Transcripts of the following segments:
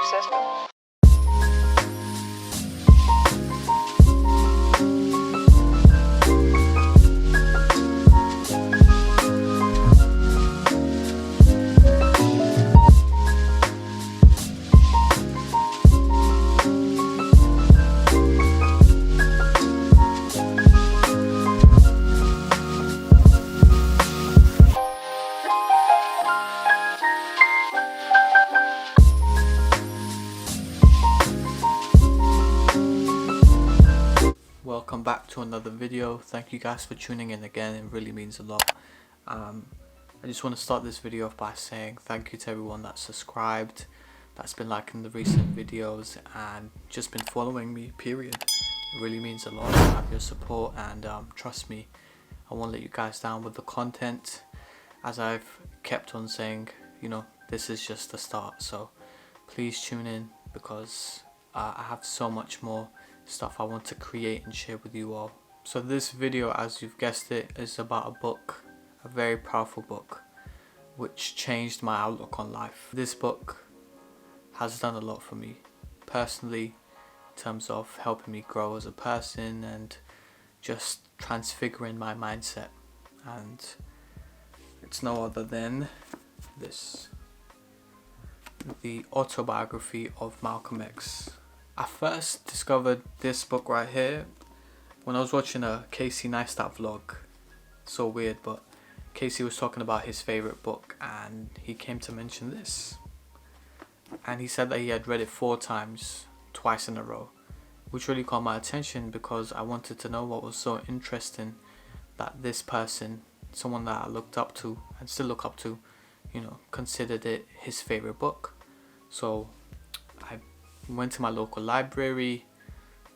system. Welcome back to another video. Thank you guys for tuning in again. It really means a lot. I just want to start this video off by saying thank you to everyone that's subscribed, that's been liking the recent videos and just been following me, period. It really means a lot to have your support, and trust me, I won't let you guys down with the content. As I've kept on saying, you know, this is just the start, so please tune in because I have so much more stuff I want to create and share with you all. So this video, as you've guessed it, is about a book, a very powerful book which changed my outlook on life. This book has done a lot for me personally in terms of helping me grow as a person and just transfiguring my mindset, and it's no other than this, the Autobiography of Malcolm X. I first discovered this book right here when I was watching a Casey Neistat vlog. So weird, but Casey was talking about his favorite book and he came to mention this. And he said that he had read it 4 times, twice in a row, which really caught my attention because I wanted to know what was so interesting that this person, someone that I looked up to and still look up to, you know, considered it his favorite book. So I went to my local library,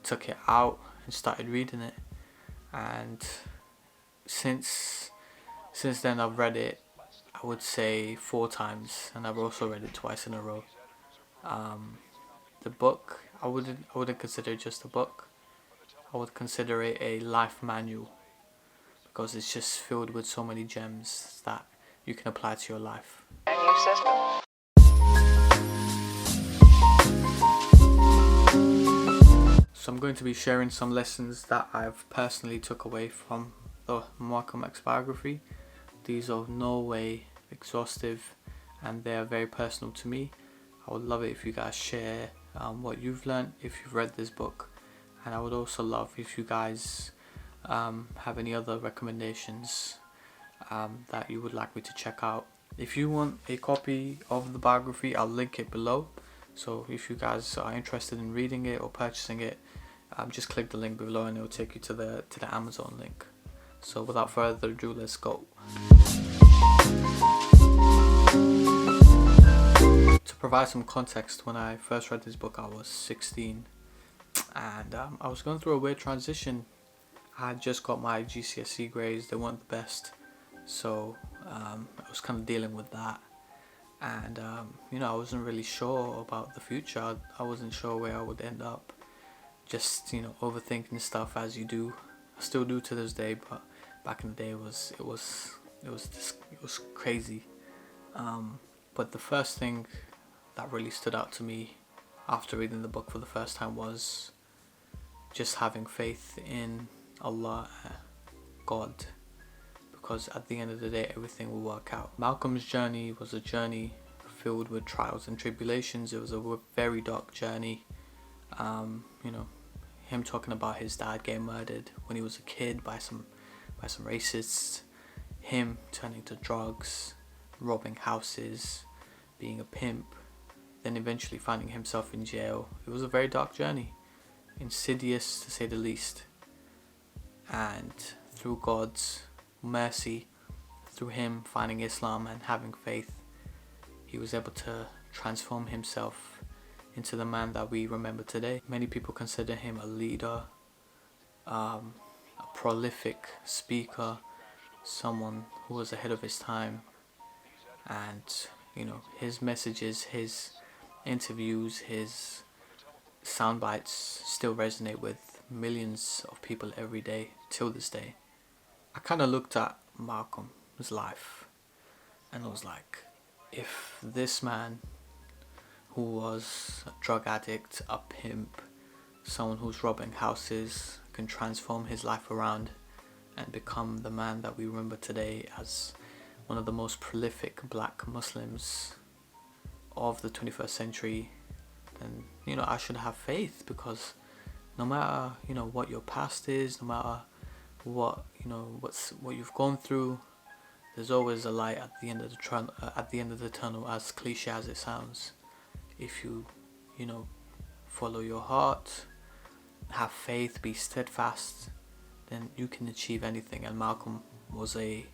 took it out and started reading it, and since then I've read it, I would say 4 times, and I've also read it twice in a row. The book, I wouldn't consider it just a book. I would consider it a life manual because it's just filled with so many gems that you can apply to your life. New system. So I'm going to be sharing some lessons that I've personally took away from the Malcolm X biography. These are no way exhaustive and they are very personal to me. I would love it if you guys share what you've learned if you've read this book, and I would also love if you guys have any other recommendations that you would like me to check out. If you want a copy of the biography, I'll link it below. So if you guys are interested in reading it or purchasing it, just click the link below and it will take you to the Amazon link. So without further ado, let's go. To provide some context, when I first read this book I was 16 and I was going through a weird transition. I had just got my GCSE grades, they weren't the best, so I was kind of dealing with that. And you know, I wasn't really sure about the future. I wasn't sure where I would end up, just, you know, overthinking stuff as you do. I still do to this day, but back in the day it was crazy. But the first thing that really stood out to me after reading the book for the first time was just having faith in Allah, God, because at the end of the day everything will work out. Malcolm's journey was a journey filled with trials and tribulations. It was a very dark journey. You know, him talking about his dad getting murdered when he was a kid by some racists, him turning to drugs, robbing houses, being a pimp, then eventually finding himself in jail. It was a very dark journey, insidious to say the least. And through God's mercy, through him finding Islam and having faith, he was able to transform himself into the man that we remember today. Many people consider him a leader, a prolific speaker, someone who was ahead of his time, and you know, his messages, his interviews, his sound bites still resonate with millions of people every day till this day. I kind of looked at Malcolm's life and I was like, if this man who was a drug addict, a pimp, someone who's robbing houses, can transform his life around and become the man that we remember today as one of the most prolific black Muslims of the 21st century, then I should have faith, because no matter what your past is, no matter what what you've gone through, there's always a light at the end of the tunnel, as cliche as it sounds. If you follow your heart, have faith, be steadfast, then you can achieve anything. And Malcolm was a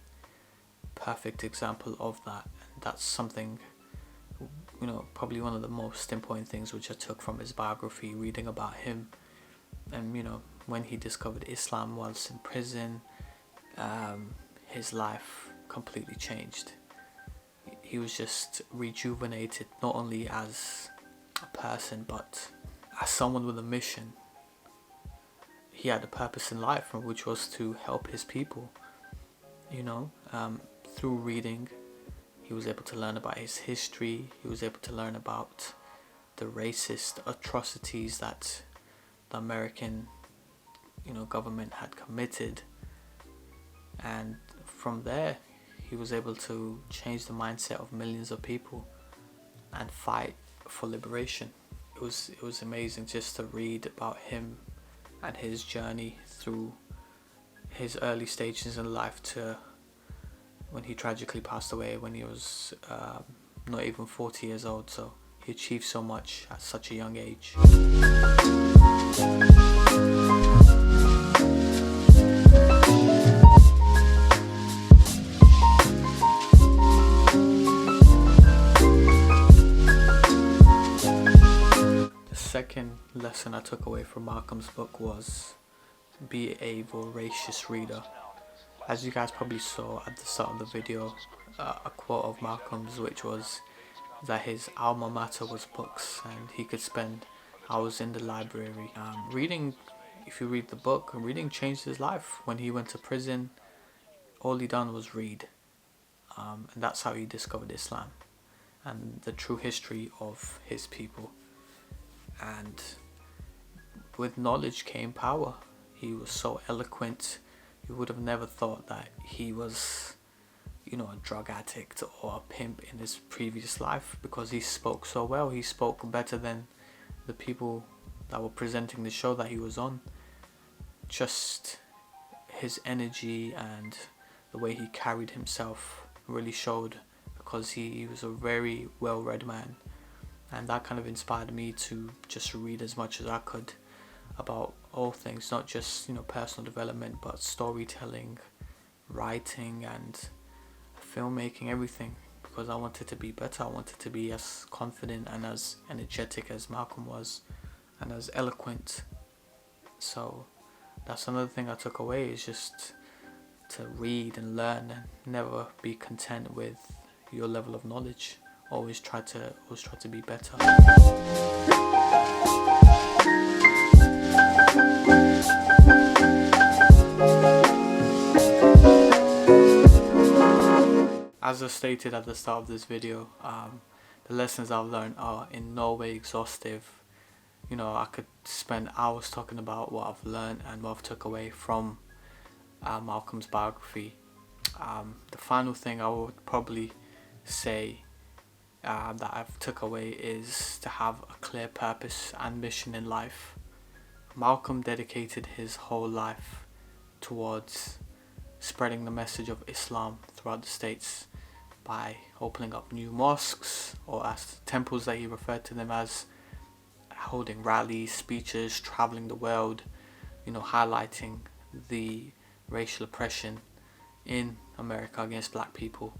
perfect example of that. And that's something, probably one of the most important things which I took from his biography, reading about him. And when he discovered Islam whilst in prison, his life completely changed. He was just rejuvenated, not only as a person but as someone with a mission. He had a purpose in life, which was to help his people. Through reading, he was able to learn about his history. He was able to learn about the racist atrocities that the American government had committed, and from there he was able to change the mindset of millions of people and fight for liberation. It was amazing just to read about him and his journey through his early stages in life to when he tragically passed away when he was not even 40 years old. So he achieved so much at such a young age. Second lesson I took away from Malcolm's book was be a voracious reader. As you guys probably saw at the start of the video, a quote of Malcolm's, which was that his alma mater was books, and he could spend hours in the library reading. If you read the book, reading changed his life. When he went to prison, all he done was read, and that's how he discovered Islam and the true history of his people. And with knowledge came power. He was so eloquent. You would have never thought that he was, a drug addict or a pimp in his previous life, because he spoke so well. He spoke better than the people that were presenting the show that he was on. Just his energy and the way he carried himself really showed, because he was a very well-read man. And that kind of inspired me to just read as much as I could about all things, not just personal development, but storytelling, writing and filmmaking, everything, because I wanted to be better. I wanted to be as confident and as energetic as Malcolm was, and as eloquent. So that's another thing I took away, is just to read and learn and never be content with your level of knowledge. Always try to be better. As I stated at the start of this video, the lessons I've learned are in no way exhaustive. I could spend hours talking about what I've learned and what I've took away from Malcolm's biography. The final thing I would probably say that I've took away is to have a clear purpose and mission in life. Malcolm dedicated his whole life towards spreading the message of Islam throughout the States by opening up new mosques, or as temples that he referred to them as, holding rallies, speeches, traveling the world, highlighting the racial oppression in America against black people.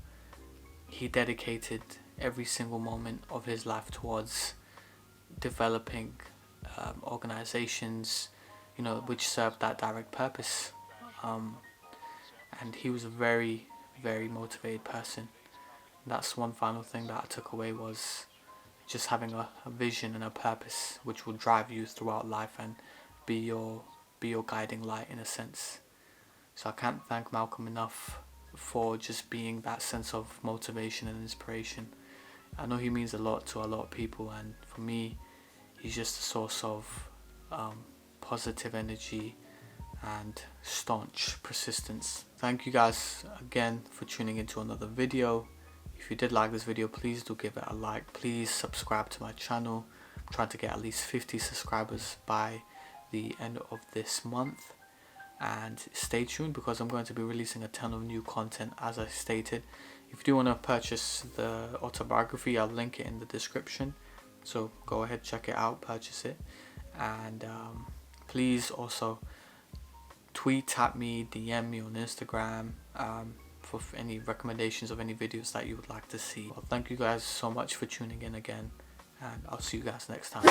He dedicated every single moment of his life towards developing organizations, which served that direct purpose. And he was a very, very motivated person. That's one final thing that I took away, was just having a vision and a purpose which will drive you throughout life and be your guiding light in a sense. So I can't thank Malcolm enough for just being that sense of motivation and inspiration I know he means a lot to a lot of people, and for me he's just a source of positive energy and staunch persistence. Thank you guys again for tuning into another video. If you did like this video, please do give it a like. Please subscribe to my channel. I'm trying to get at least 50 subscribers by the end of this month, and stay tuned because I'm going to be releasing a ton of new content, as I stated. If you do want to purchase the autobiography, I'll link it in the description, so go ahead, check it out, purchase it. And please also tweet at me, DM me on Instagram for any recommendations of any videos that you would like to see. Well, thank you guys so much for tuning in again, and I'll see you guys next time.